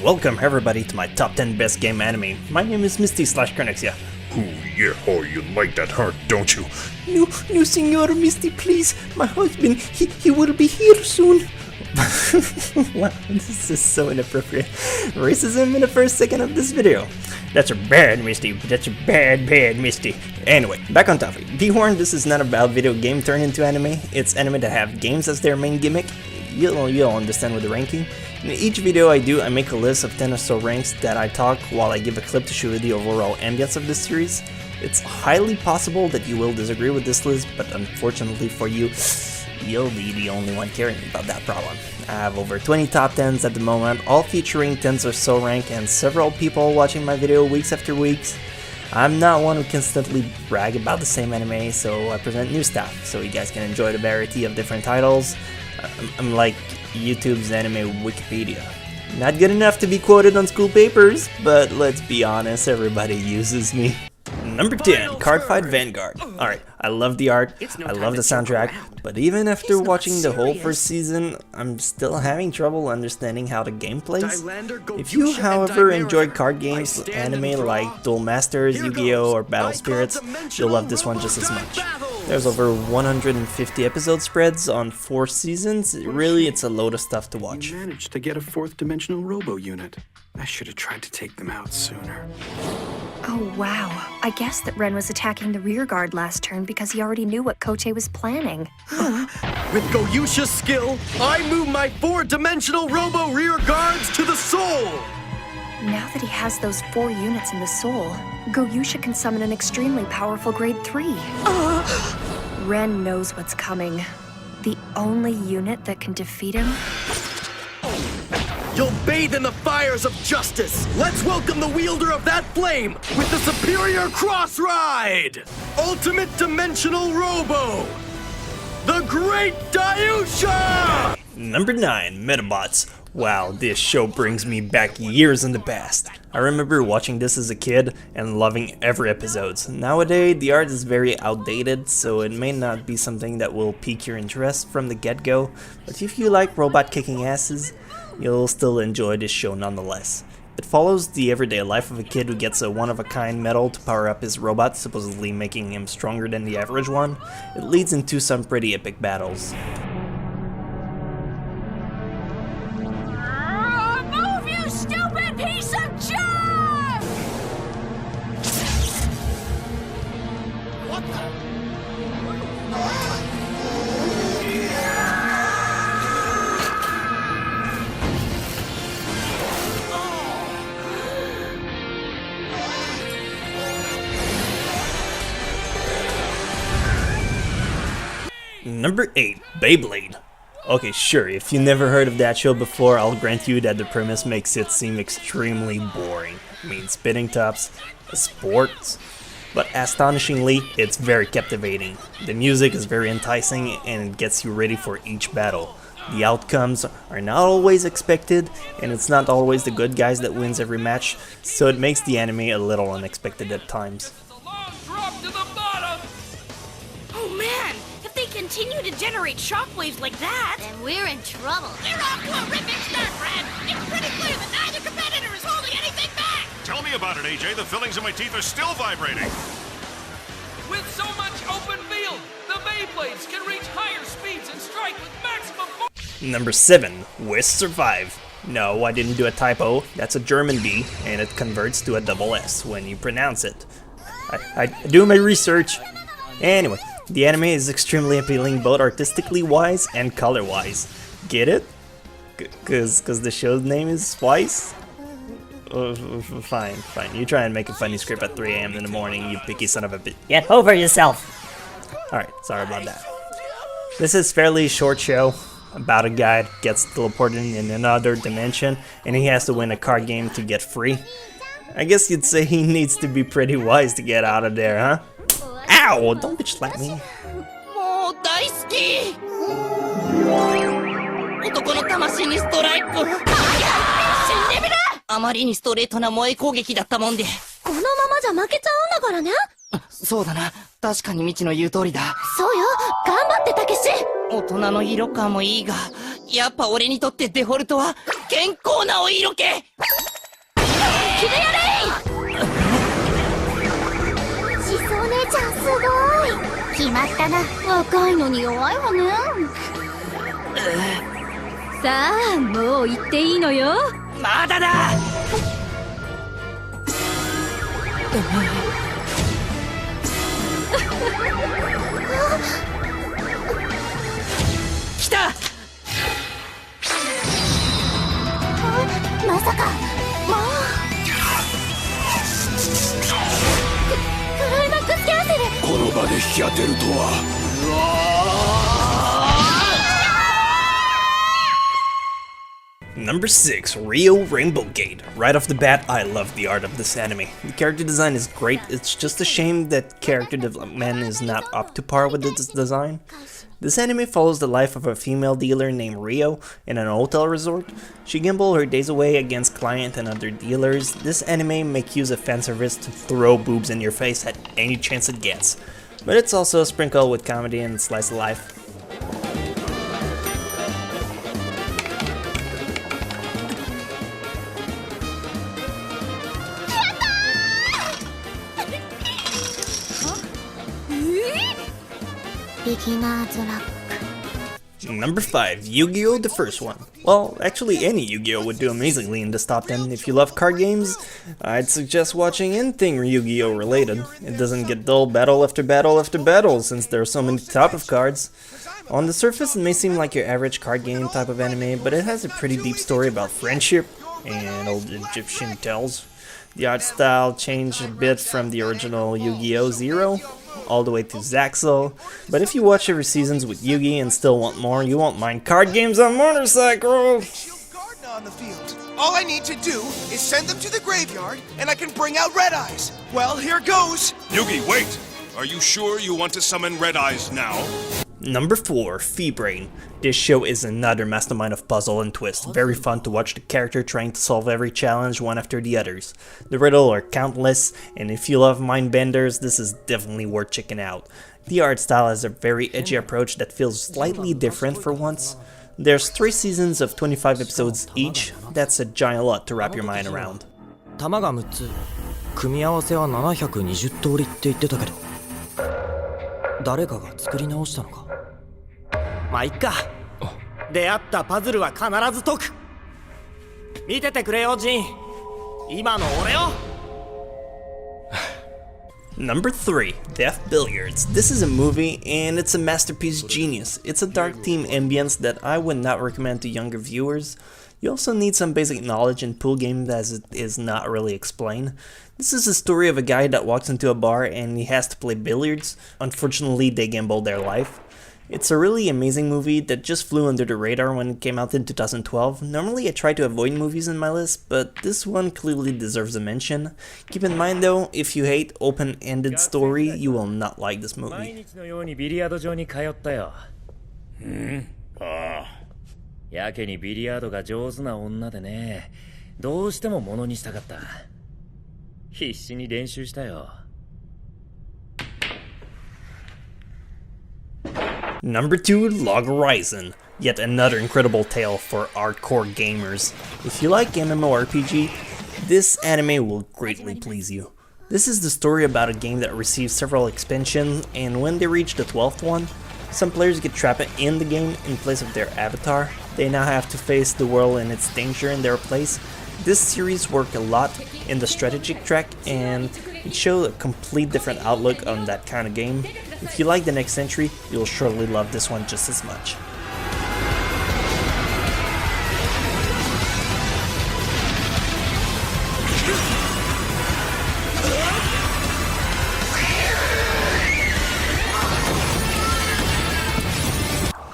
Welcome everybody to my top 10 best game anime. My name is Misty / Chronexia. Oh, you like that hard, don't you? No, Senor Misty, please. My husband, he will be here soon. Wow, this is so inappropriate. Racism in the first second of this video. That's a bad Misty. That's a bad Misty. Anyway, back on topic. Be warned, this is not about video game turned into anime. It's anime that have games as their main gimmick. You'll understand with the ranking. In each video I do, I make a list of 10 or so ranks that I talk while I give a clip to show you the overall ambience of this series. It's highly possible that you will disagree with this list, but unfortunately for you, you'll be the only one caring about that problem. I have over 20 top 10s at the moment, all featuring 10s or so rank and several people watching my video weeks after weeks. I'm not one who constantly brag about the same anime, so I present new stuff, so you guys can enjoy the variety of different titles. I'm like YouTube's anime Wikipedia. Not good enough to be quoted on school papers, but let's be honest, everybody uses me. Number 10, Card Fight Vanguard. Alright, I love the art, I love the soundtrack, but even after watching the whole first season, I'm still having trouble understanding how the game plays. If you, however, enjoy card games, anime like Duel Masters, YuGiOh, or Battle Spirits, you'll love this one just as much. There's over 150 episode spreads on 4 seasons. Really, it's a load of stuff to watch. You managed to get a 4th dimensional robo unit. I should have tried to take them out sooner. Oh wow, I guess that Ren was attacking the rear guard last turn because he already knew what Kote was planning. With Goyusha's skill, I move my 4-dimensional robo rear guards to the soul! Now that he has those 4 units in the soul, Goyusha can summon an extremely powerful grade 3. Ren knows what's coming. The only unit that can defeat him? You'll bathe in the fires of justice! Let's welcome the wielder of that flame with the superior cross ride! Ultimate Dimensional Robo! The Great Dayusha! Number 9, Metabots. Wow, this show brings me back years in the past. I remember watching this as a kid and loving every episode. Nowadays, the art is very outdated, so it may not be something that will pique your interest from the get-go, but if you like robot kicking asses, you'll still enjoy this show nonetheless. It follows the everyday life of a kid who gets a one-of-a-kind medal to power up his robot, supposedly making him stronger than the average one. It leads into some pretty epic battles. Move, you stupid piece of junk! What the? Number 8, Beyblade. Okay, sure, if you never heard of that show before, I'll grant you that the premise makes it seem extremely boring. I mean, spinning tops, sports, but astonishingly, it's very captivating. The music is very enticing and it gets you ready for each battle. The outcomes are not always expected, and it's not always the good guys that wins every match, so it makes the anime a little unexpected at times. Oh man! If they continue to generate shockwaves like that, then we're in trouble. We're off to a ripping start, Brad! It's pretty clear that neither competitor is holding anything back! Tell me about it, AJ. The fillings in my teeth are still vibrating. With so much open field, the Beyblades can reach higher speeds and strike with maximum force. Number 7, West Survive. No, I didn't do a typo. That's a German B, and it converts to a double S when you pronounce it. I do my research. Anyway, the anime is extremely appealing both artistically wise and color wise. Get it? Cause the show's name is Twice? Fine. You try and make a funny script at 3 AM in the morning, you picky son of a bitch. Get over yourself! Alright, sorry about that. This is a fairly short show about a guy that gets teleported in another dimension and he has to win a card game to get free. I guess you'd say he needs to be pretty wise to get out of there, huh? Ow! Don't bitch slap me. もう大好き！男の魂にストライク！死んでみる！あまりにストレートな萌え攻撃だったもんで。このままじゃ負けちゃうんだからね。そうだな。確かに未知の言う通りだ。そうよ。頑張ってたけし。大人の色感もいいが、やっぱ俺にとってデフォルトは健康なお色気。キレやれ。しそお姉ちゃんすごい。決まったな。若いのに弱いわね。さあ、もう行っていいのよ。まだだ。来た。まさか、もう。クライマックスキャンセル。この場で引き当てるとは。Number 6, Rio Rainbow Gate. Right off the bat, I love the art of this anime. The character design is great, it's just a shame that character development is not up to par with this design. This anime follows the life of a female dealer named Rio in an hotel resort. She gambles her days away against clients and other dealers. This anime makes use of fan service to throw boobs in your face at any chance it gets. But it's also sprinkled with comedy and slice of life. Number 5, YuGiOh, the first one. Well, actually any YuGiOh would do amazingly in this top 10. If you love card games, I'd suggest watching anything YuGiOh related. It doesn't get dull battle after battle after battle since there are so many type of cards. On the surface it may seem like your average card game type of anime, but it has a pretty deep story about friendship and old Egyptian tales. The art style changed a bit from the original YuGiOh 0 all the way to Zaxel, but if you watch every seasons with Yugi and still want more, you won't mind card games on motorcycles. On the field. All I need to do is send them to the graveyard, and I can bring out Red Eyes. Well, here goes. Yugi, wait! Are you sure you want to summon Red Eyes now? Number 4, Fee-Brain. This show is another mastermind of puzzle and twist. Very fun to watch the character trying to solve every challenge one after the others. The riddles are countless, and if you love mind benders, this is definitely worth checking out. The art style has a very edgy approach that feels slightly different for once. There's 3 seasons of 25 episodes each. That's a giant lot to wrap your mind around. 玉が6つ、組み合わせは720通りって言ってたけど、誰かが作り直したのか。まあいっか。出会ったパズルは必ず解く。見ててくれよジン。今の俺を。Number 3, Deaf Billiards. This is a movie and it's a masterpiece genius. It's a dark theme ambience that I would not recommend to younger viewers. You also need some basic knowledge in pool games as it is not really explained. This is a story of a guy that walks into a bar and he has to play billiards. Unfortunately, they gamble their life. It's a really amazing movie that just flew under the radar when it came out in 2012. Normally I try to avoid movies in my list, but this one clearly deserves a mention. Keep in mind though, if you hate open-ended story, you will not like this movie. やけにビリヤードが上手な女でね、どうしてもものにしたかった。必死に練習したよ。Number 2, Log Horizon. Yet another incredible tale for hardcore gamers. If you like MMORPG, this anime will greatly please you. This is the story about a game that receives several expansions, and when they reach the 12th one, some players get trapped in the game in place of their avatar. They now have to face the world and its danger in their place. This series worked a lot in the strategic track, and it showed a complete different outlook on that kind of game. If you like the next entry, you'll surely love this one just as much.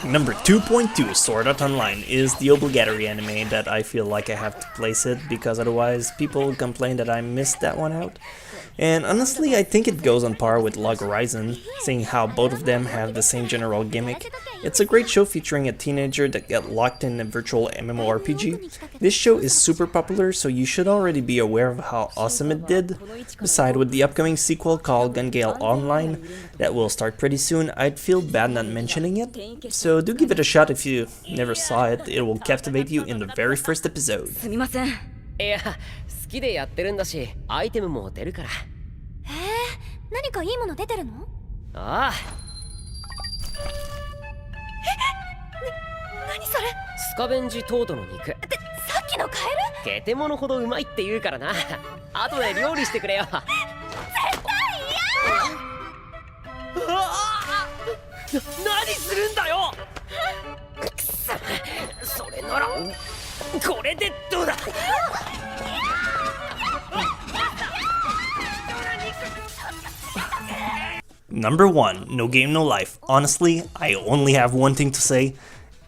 Number 2.2, Sword Art Online, is the obligatory anime that I feel like I have to place it because otherwise people complain that I missed that one out. And honestly, I think it goes on par with Log Horizon, seeing how both of them have the same general gimmick. It's a great show featuring a teenager that got locked in a virtual MMORPG. This show is super popular, so you should already be aware of how awesome it did. Beside with the upcoming sequel called Guhhh Online, that will start pretty soon, I'd feel bad not mentioning it. So do give it a shot if you never saw it, it will captivate you in the very first episode. いや、好きでやってるんだし、アイテムも出るから。何かいいもの出てるの？ああ。何それ？スカベンジトートの肉。さっきのカエル？ゲテモノほどうまいって言うからな。後で料理してくれよ。絶対嫌！何するんだよ！くそ、それならこれでどうだ。Number 1, No Game No Life. Honestly, I only have one thing to say.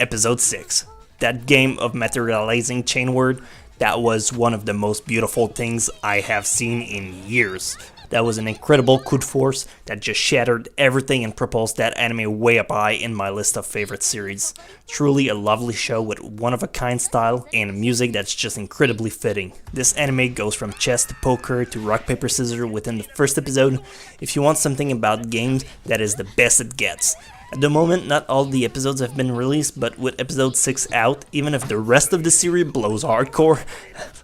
Episode 6. That game of materializing chain word, that was one of the most beautiful things I have seen in years. That was an incredible coup de force that just shattered everything and propulsed that anime way up high in my list of favorite series. Truly a lovely show with one-of-a-kind style and music that's just incredibly fitting. This anime goes from chess to poker to rock paper scissors within the first episode. If you want something about games, that is the best it gets. At the moment, not all the episodes have been released, but with episode 6 out, even if the rest of the series blows hardcore,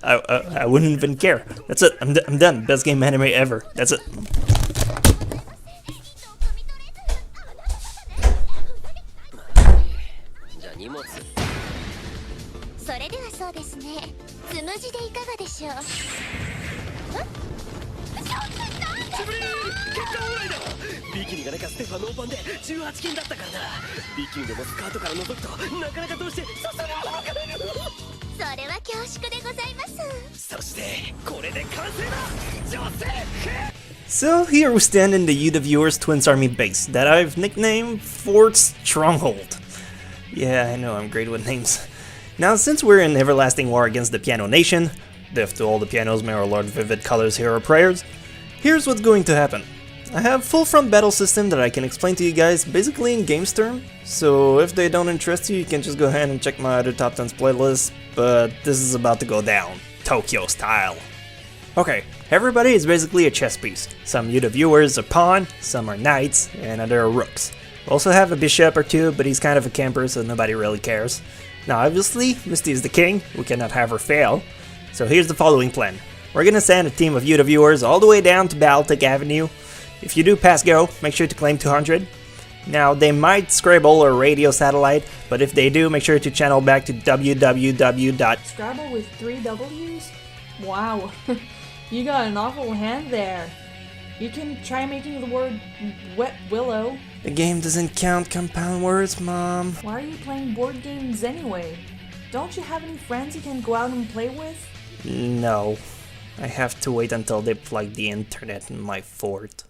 I wouldn't even care. That's it, I'm done. Best game anime ever. That's it. それではそうですね。つむじでいかがでしょう？結果オーライだ。ビキニがなかステファノーパンで18金だったからな。ビキニでもスカートから覗くとなかなかどうして刺さるものかねる。それは恐縮でございます。そしてこれで完成だ。女性。 So here we stand in the YuGiOh's Twins Army base that I've nicknamed Fort Stronghold. Yeah, I know I'm great with names. Now, since we're in everlasting war against the Piano Nation, death to all the pianos, may our Lord Vivid Colors hear our prayers, here's what's going to happen. I have full front battle system that I can explain to you guys basically in games term, so if they don't interest you, you can just go ahead and check my other top 10s playlist, but this is about to go down, Tokyo style. Okay, everybody is basically a chess piece. Some YuGiOhs are pawn, some are knights, and other are rooks. We also have a bishop or two, but he's kind of a camper, so nobody really cares. Now obviously, Misty is the king, we cannot have her fail. So here's the following plan. We're gonna send a team of YuGiOhs all the way down to Baltic Avenue. If you do pass go, make sure to claim 200. Now they might scrabble or radio satellite, but if they do, make sure to channel back to www. Scrabble with 3 W's? Wow, you got an awful hand there. You can try making the word wet willow. The game doesn't count compound words, Mom. Why are you playing board games anyway? Don't you have any friends you can go out and play with? No. I have to wait until they plug the internet in my fort.